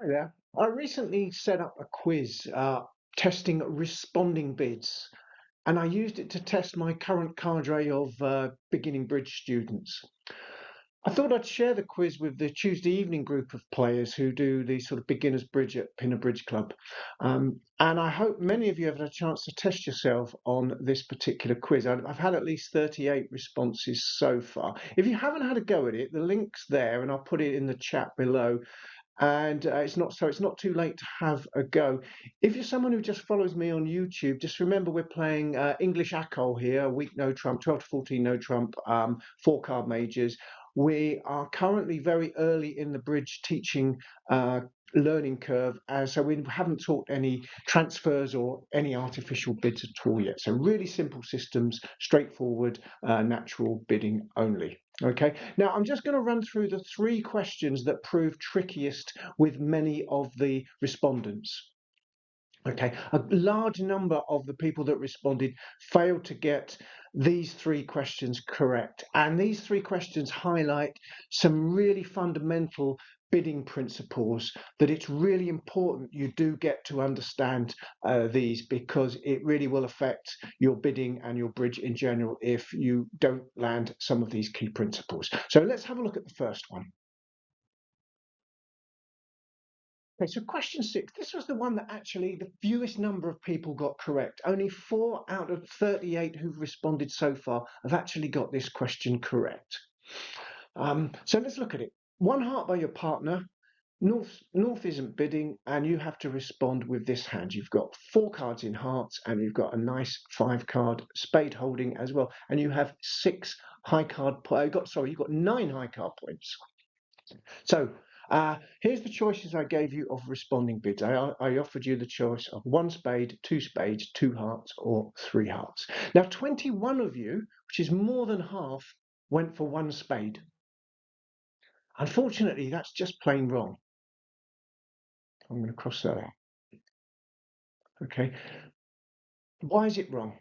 Hi there. I recently set up a quiz testing responding bids, and I used it to test my current cadre of beginning bridge students. I thought I'd share the quiz with the Tuesday evening group of players who do the sort of beginners bridge at Pinner Bridge Club. And I hope many of you have had a chance to test yourself on this particular quiz. I've had at least 38 responses so far. If you haven't had a go at it, the link's there, and I'll put it in the chat below, and it's not too late to have a go. If you're someone who just follows me on YouTube, just remember we're playing English ACOL here, week no trump, 12 to 14 no trump, 4 card majors. We are currently very early in the bridge teaching learning curve, so we haven't taught any transfers or any artificial bids at all yet. So really simple systems, straightforward, natural bidding only. Okay, now I'm just going to run through the 3 questions that proved trickiest with many of the respondents. Okay, a large number of the people that responded failed to get these 3 questions correct. And these 3 questions highlight some really fundamental bidding principles that it's really important you do get to understand these, because it really will affect your bidding and your bridge in general if you don't land some of these key principles. So let's have a look at the first one. Okay, so question 6, this was the one that actually the fewest number of people got correct. Only 4 out of 38 who've responded so far have actually got this question correct. So let's look at it. 1 heart by your partner, North isn't bidding, and you have to respond with this hand. You've got 4 cards in hearts, and you've got a nice 5-card spade holding as well, and you have 6 high card. You've got 9 high card points. So here's the choices I gave you of responding bids. I offered you the choice of 1 spade, 2 spades, 2 hearts, or 3 hearts. Now, 21 of you, which is more than half, went for 1 spade. Unfortunately, that's just plain wrong. I'm going to cross that out. Okay. Why is it wrong?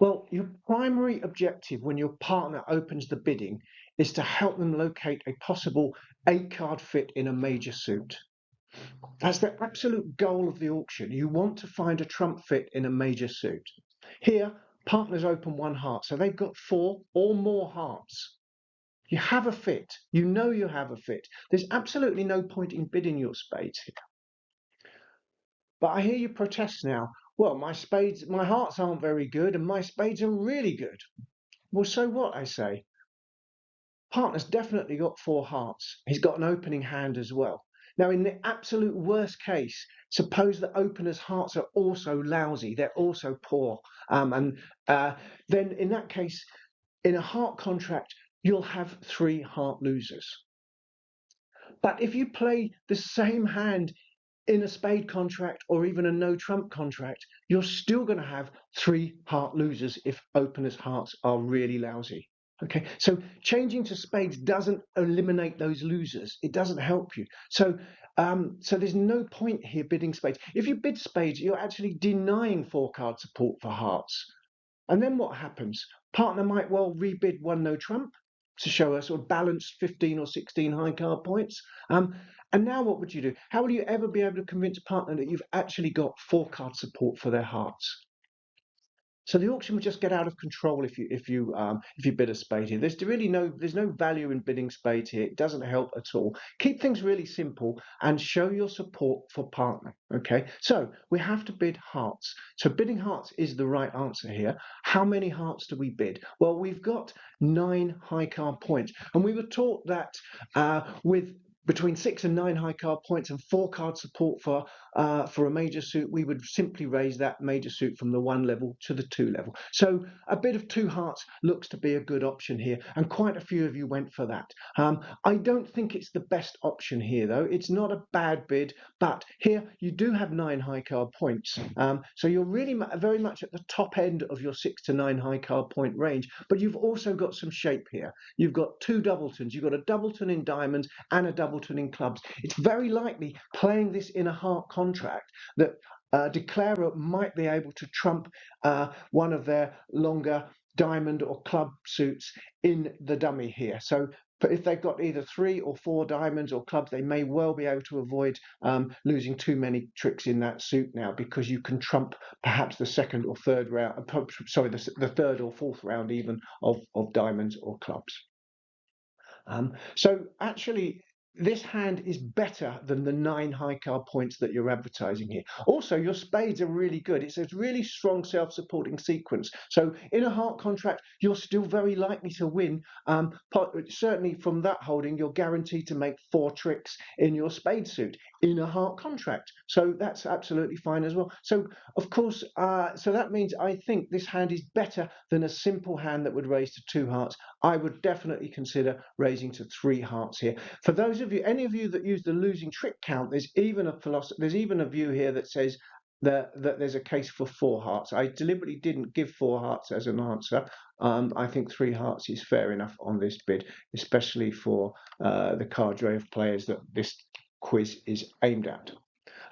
Well, your primary objective when your partner opens the bidding is to help them locate a possible 8-card fit in a major suit. That's the absolute goal of the auction. You want to find a trump fit in a major suit. Here, partners open 1 heart, so they've got 4 or more hearts. You have a fit. You know you have a fit. There's absolutely no point in bidding your spades here. But I hear you protest now. Well, my hearts aren't very good, and my spades are really good. Well, so what, I say. Partner's definitely got 4 hearts. He's got an opening hand as well. Now, in the absolute worst case, suppose the opener's hearts are also lousy, they're also poor. Then in that case, in a heart contract, you'll have 3 heart losers. But if you play the same hand in a spade contract or even a no trump contract, you're still going to have 3 heart losers if openers' hearts are really lousy. Okay, so changing to spades doesn't eliminate those losers. It doesn't help you. So there's no point here bidding spades. If you bid spades, you're actually denying 4-card support for hearts. And then what happens? Partner might well rebid 1 no trump to show a sort of balanced 15 or 16 high card points. And now what would you do? How will you ever be able to convince partner that you've actually got 4-card support for their hearts? So the auction will just get out of control if you bid a spade here. There's no value in bidding spades here. It doesn't help at all. Keep things really simple and show your support for partner. Okay, so we have to bid hearts. So bidding hearts is the right answer here. How many hearts do we bid? Well, we've got 9 high card points, and we were taught that with between 6 and 9 high card points and 4-card support for a major suit, we would simply raise that major suit from the 1 level to the 2 level. So a bid of 2 hearts looks to be a good option here, and quite a few of you went for that. I don't think it's the best option here, though. It's not a bad bid, but here you do have 9 high card points. So you're really very much at the top end of your 6 to 9 high card point range, but you've also got some shape here. You've got 2 doubletons. You've got a doubleton in diamonds and a doubleton in clubs. It's very likely playing this in a heart contract that declarer might be able to trump one of their longer diamond or club suits in the dummy here. So But if they've got either 3 or 4 diamonds or clubs, they may well be able to avoid losing too many tricks in that suit now, because you can trump perhaps the second or third round, sorry, the third or fourth round even of diamonds or clubs. So actually, this hand is better than the 9 high card points that you're advertising here. Also, your spades are really good. It's a really strong self-supporting sequence. So in a heart contract, you're still very likely to win. Certainly from that holding, you're guaranteed to make 4 tricks in your spade suit in a heart contract. So that's absolutely fine as well. So of course, so that means I think this hand is better than a simple hand that would raise to 2 hearts. I would definitely consider raising to 3 hearts here. For those of you, any of you that use the losing trick count, there's even a view here that says that there's a case for 4 hearts. I deliberately didn't give 4 hearts as an answer. I think 3 hearts is fair enough on this bid, especially for the cadre of players that this quiz is aimed at.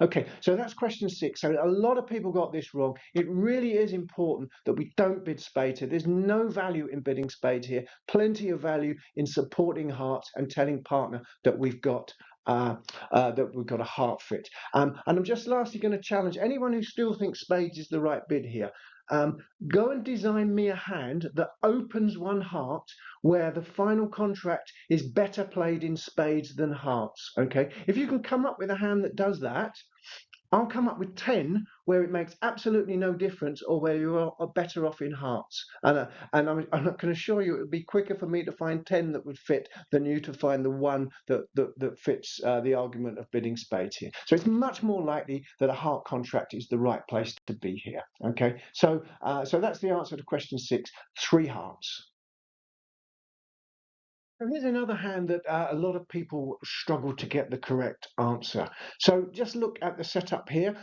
Okay, so that's question 6. So a lot of people got this wrong. It really is important that we don't bid spades here. There's no value in bidding spades here. Plenty of value in supporting hearts and telling partner that we've got a heart fit. And I'm just lastly going to challenge anyone who still thinks spades is the right bid here. Go and design me a hand that opens 1 heart where the final contract is better played in spades than hearts. Okay, if you can come up with a hand that does that, I'll come up with 10 where it makes absolutely no difference, or where you are better off in hearts. And I can assure you it would be quicker for me to find 10 that would fit than you to find the one that fits the argument of bidding spades here. So it's much more likely that a heart contract is the right place to be here. Okay, so that's the answer to question 6, 3 hearts. Here's another hand that a lot of people struggle to get the correct answer. So just look at the setup here.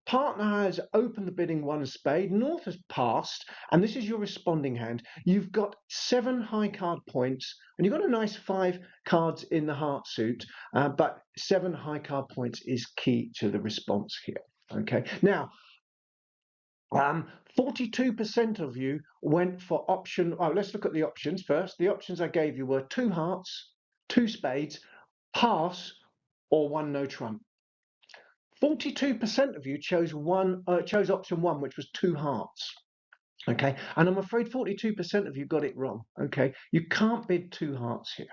Partner has opened the bidding 1 spade, North has passed, and this is your responding hand. You've got 7 high card points, and you've got a nice 5 cards in the heart suit, but 7 high card points is key to the response here. Okay, now 42% of you went for option. Oh, let's look at the options first. The options I gave you were 2 hearts, 2 spades, pass, or 1 no trump. 42% of you chose option 1, which was 2 hearts. Okay, and I'm afraid 42% of you got it wrong. Okay, you can't bid 2 hearts here.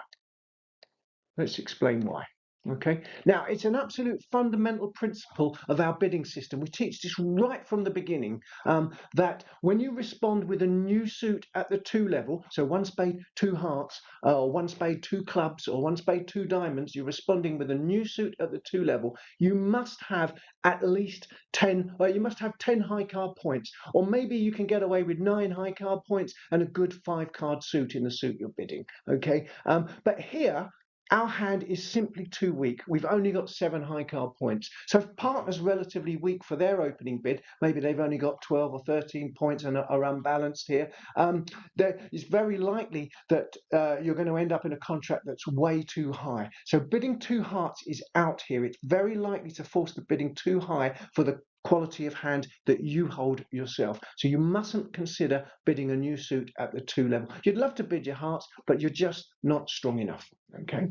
Let's explain why. Okay, now it's an absolute fundamental principle of our bidding system. We teach this right from the beginning, that when you respond with a new suit at the 2 level, so 1 spade, 2 hearts, or 1 spade, 2 clubs, or 1 spade, 2 diamonds, you're responding with a new suit at the 2 level, you must have at least 10, you must have 10 high card points, or maybe you can get away with 9 high card points and a good 5 card suit in the suit you're bidding. Okay, but here, our hand is simply too weak. We've only got 7 high card points. So if partner's relatively weak for their opening bid, maybe they've only got 12 or 13 points and are unbalanced here, it's very likely that you're going to end up in a contract that's way too high. So bidding 2 hearts is out here. It's very likely to force the bidding too high for the quality of hand that you hold yourself. So you mustn't consider bidding a new suit at the 2 level. You'd love to bid your hearts, but you're just not strong enough. Okay.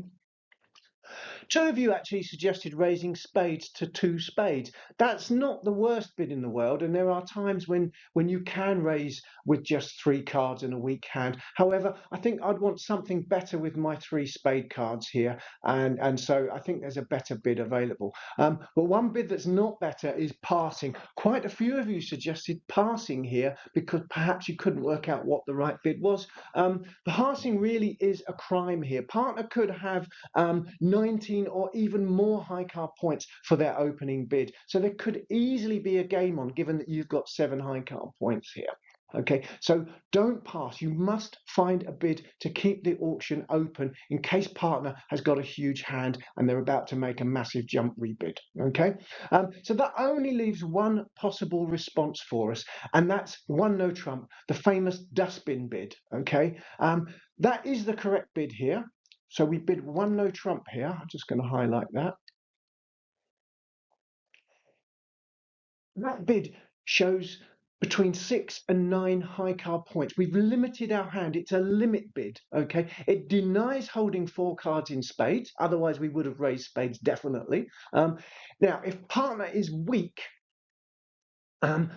2 of you actually suggested raising spades to 2 spades. That's not the worst bid in the world, and there are times when you can raise with just 3 cards in a weak hand. However, I think I'd want something better with my 3 spade cards here, and so I think there's a better bid available. But one bid that's not better is passing. Quite a few of you suggested passing here because perhaps you couldn't work out what the right bid was. Passing really is a crime here. Partner could have 19 or even more high card points for their opening bid. So there could easily be a game on, given that you've got 7 high card points here. Okay, so don't pass. You must find a bid to keep the auction open in case partner has got a huge hand and they're about to make a massive jump rebid. Okay, so that only leaves one possible response for us, and that's 1 no trump, the famous dustbin bid. Okay, that is the correct bid here. So we bid 1 no trump here. I'm just going to highlight that. That bid shows between 6 and 9 high card points. We've limited our hand. It's a limit bid, okay? It denies holding 4 cards in spades. Otherwise, we would have raised spades, definitely. Now, if partner is weak,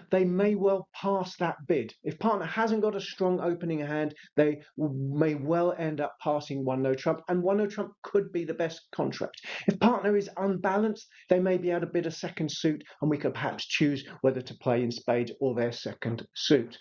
they may well pass that bid. If partner hasn't got a strong opening hand, they may well end up passing one no trump, and one no trump could be the best contract. If partner is unbalanced, they may be able to bid a second suit, and we could perhaps choose whether to play in spades or their second suit.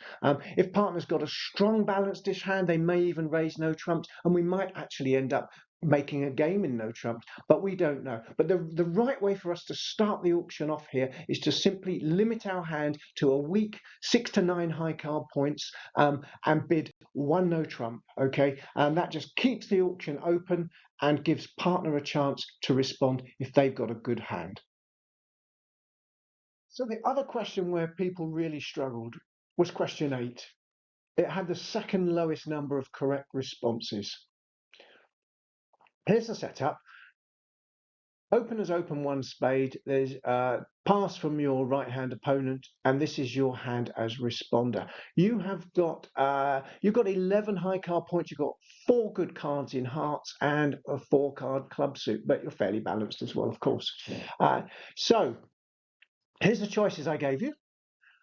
If partner's got a strong balanced dish hand, they may even raise no trumps, and we might actually end up making a game in no trumps, but we don't know. But the right way for us to start the auction off here is to simply limit our hand to a weak 6 to 9 high card points, and bid one no trump, okay? And that just keeps the auction open and gives partner a chance to respond if they've got a good hand. So the other question where people really struggled was question 8. It had the second lowest number of correct responses. Here's the setup. Openers open one spade. There's a pass from your right-hand opponent, and this is your hand as responder. You've got 11 high card points. You've got 4 good cards in hearts and a 4-card club suit, but you're fairly balanced as well, of course. So here's the choices I gave you.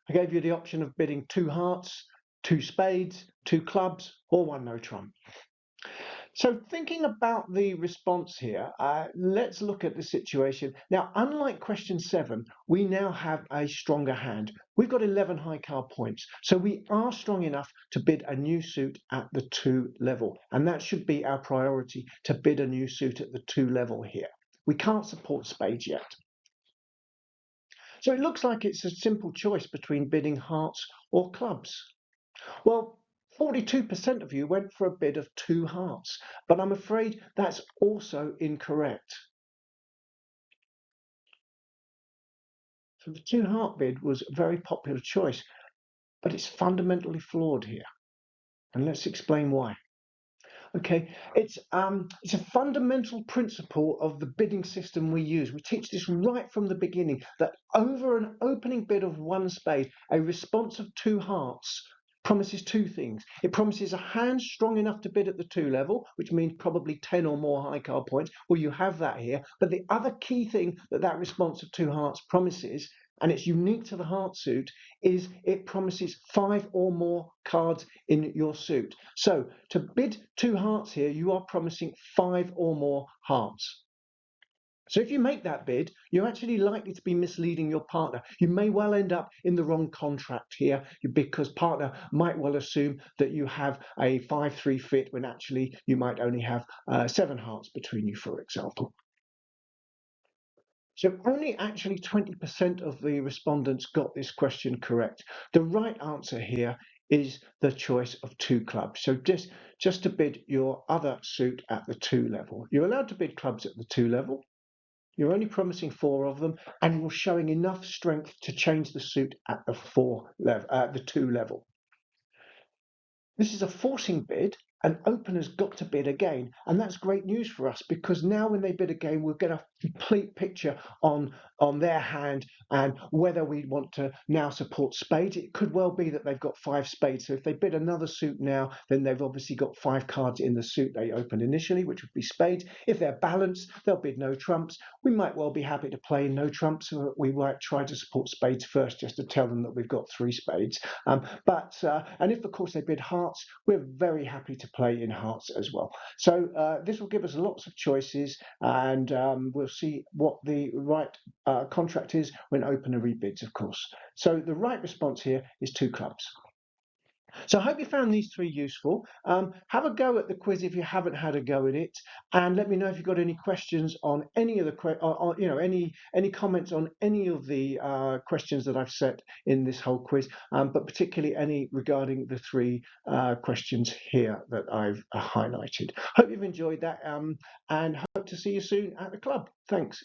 I gave you the option of bidding 2 hearts, 2 spades, 2 clubs, or 1 no trump. So thinking about the response here, let's look at the situation. Now, unlike question 7, we now have a stronger hand. We've got 11 high card points, so we are strong enough to bid a new suit at the 2 level. And that should be our priority, to bid a new suit at the 2 level here. We can't support spades yet. So it looks like it's a simple choice between bidding hearts or clubs. Well, 42% of you went for a bid of 2 hearts, but I'm afraid that's also incorrect. So the 2 heart bid was a very popular choice, but it's fundamentally flawed here. And let's explain why. Okay, it's a fundamental principle of the bidding system we use. We teach this right from the beginning, that over an opening bid of 1 spade, a response of 2 hearts promises 2 things. It promises a hand strong enough to bid at the 2 level, which means probably 10 or more high card points. Well, you have that here. But the other key thing that response of 2 hearts promises, and it's unique to the heart suit, is it promises 5 or more cards in your suit. So to bid 2 hearts here, you are promising 5 or more hearts. So if you make that bid, you're actually likely to be misleading your partner. You may well end up in the wrong contract here, because partner might well assume that you have a 5-3 fit when actually you might only have 7 hearts between you, for example. So only actually 20% of the respondents got this question correct. The right answer here is the choice of 2 clubs. So just to bid your other suit at the 2 level. You're allowed to bid clubs at the 2 level. You're only promising 4 of them, and you're showing enough strength to change the suit at the 2 level. This is a forcing bid, and openers got to bid again, and that's great news for us, because now when they bid again, we'll get a complete picture on their hand and whether we want to now support spades. It could well be that they've got 5 spades, so if they bid another suit now, then they've obviously got 5 cards in the suit they opened initially, which would be spades. If they're balanced, they'll bid no trumps. We might well be happy to play no trumps, so we might try to support spades first, just to tell them that we've got 3 spades. And if of course they bid hearts, we're very happy to play in hearts as well. So this will give us lots of choices, and we'll see what the right contract is when opener rebids, of course. So the right response here is 2 clubs. So I hope you found these 3 useful. Have a go at the quiz if you haven't had a go at it, and let me know if you've got any questions on any of the any comments on any of the questions that I've set in this whole quiz, but particularly any regarding the 3 questions here that I've highlighted. Hope you've enjoyed that, and hope to see you soon at the club. Thanks.